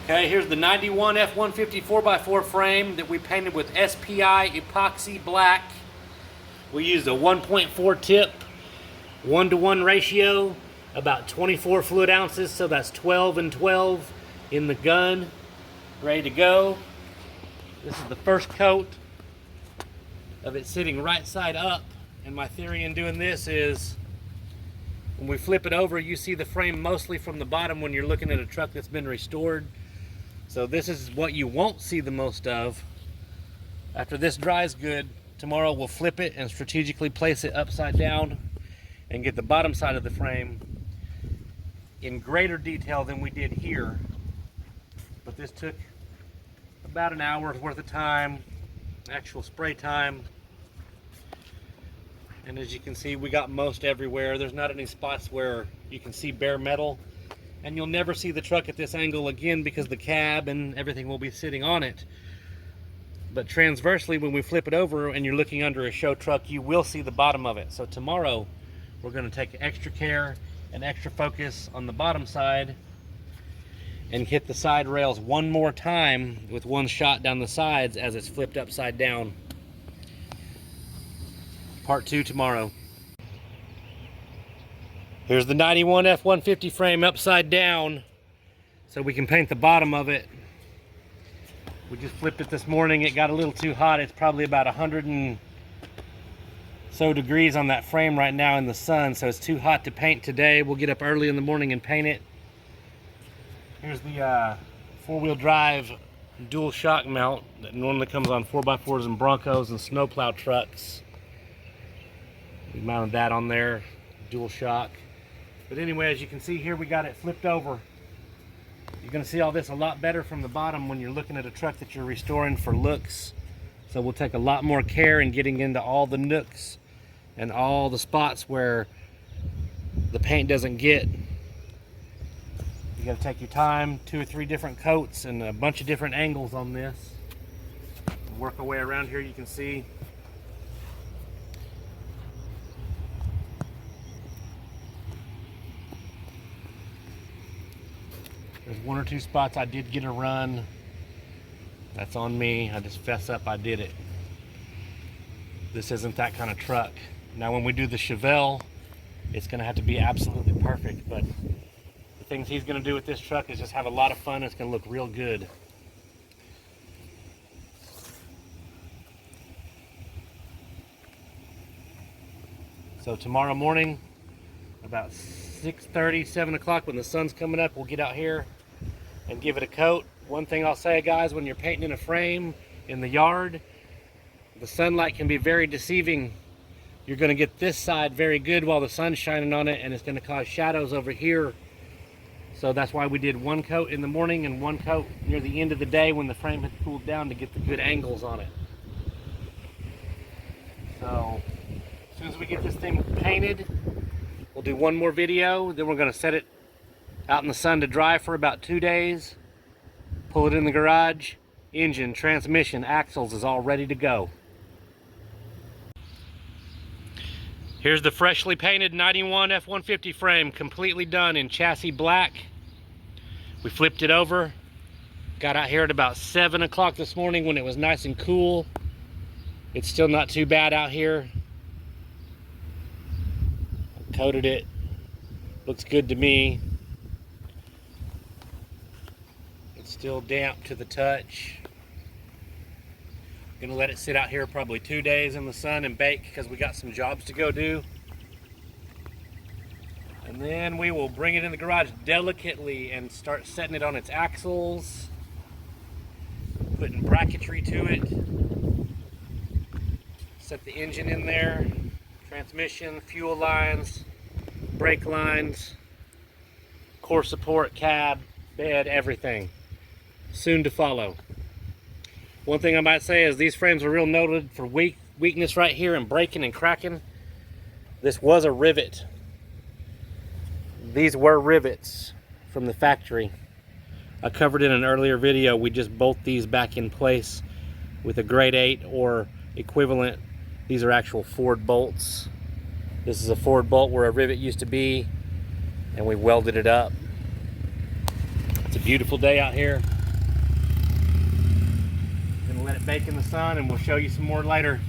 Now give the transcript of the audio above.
Okay, here's the 91 F150 4x4 frame that we painted with SPI Epoxy Black. We used a 1.4 tip, 1-to-1 ratio, about 24 fluid ounces, so that's 12 and 12 in the gun, ready to go. This is the first coat of it sitting right side up, and my theory in doing this is when we flip it over, you see the frame mostly from the bottom when you're looking at a truck that's been restored. So this is what you won't see the most of. After this dries good, tomorrow we'll flip it and strategically place it upside down and get the bottom side of the frame in greater detail than we did here. But this took about an hour's worth of time, actual spray time. And as you can see, we got most everywhere. There's not any spots where you can see bare metal. And you'll never see the truck at this angle again because the cab and everything will be sitting on it. But transversely, when we flip it over and you're looking under a show truck, you will see the bottom of it. So tomorrow, we're going to take extra care and extra focus on the bottom side and hit the side rails one more time with one shot down the sides as it's flipped upside down. Part 2 tomorrow. Here's the 91 F150 frame upside down so we can paint the bottom of it. We just flipped it this morning. It got a little too hot. It's probably about 100 and so degrees on that frame right now in the sun, so it's too hot to paint today. We'll get up early in the morning and paint it. Here's the four-wheel drive dual shock mount that normally comes on 4x4s and Broncos and snowplow trucks. We mounted that on there, dual shock. But anyway, as you can see here, we got it flipped over. You're going to see all this a lot better from the bottom when you're looking at a truck that you're restoring for looks. So we'll take a lot more care in getting into all the nooks and all the spots where the paint doesn't get. You got to take your time, 2 or 3 different coats and a bunch of different angles on this. Work our way around here. You can see there's 1 or 2 spots I did get a run. That's on me. I just fess up, I did it. This isn't that kind of truck. Now when we do the Chevelle, it's going to have to be absolutely perfect, but the things he's going to do with this truck is just have a lot of fun. It's going to look real good. So tomorrow morning, about 6:30, 7 o'clock, when the sun's coming up, we'll get out here and give it a coat. One thing I'll say, guys, when you're painting in a frame in the yard, the sunlight can be very deceiving. You're going to get this side very good while the sun's shining on it, and it's going to cause shadows over here. So that's why we did 1 coat in the morning and 1 coat near the end of the day when the frame had cooled down to get the good angles on it. So as soon as we get this thing painted, we'll do 1 more video, then we're going to set it out in the sun to dry for about 2 days. Pull it in the garage. Engine, transmission, axles is all ready to go. Here's the freshly painted 91 F150 frame, completely done in chassis black. We flipped it over. Got out here at about 7 o'clock this morning when it was nice and cool. It's still not too bad out here. Coated it. Looks good to me. It's still damp to the touch. Gonna let it sit out here probably 2 days in the sun and bake because we got some jobs to go do. And then we will bring it in the garage delicately and start setting it on its axles, putting bracketry to it, set the engine in there, transmission, fuel lines, brake lines, core support, cab, bed, everything. Soon to follow. One thing I might say is these frames are real noted for weakness right here and breaking and cracking. This was a rivet. These were rivets from the factory. I covered in an earlier video, we just bolt these back in place with a grade 8 or equivalent. These are actual Ford bolts. This is a Ford bolt where a rivet used to be, and we welded it up. It's a beautiful day out here. Gonna let it bake in the sun and we'll show you some more later.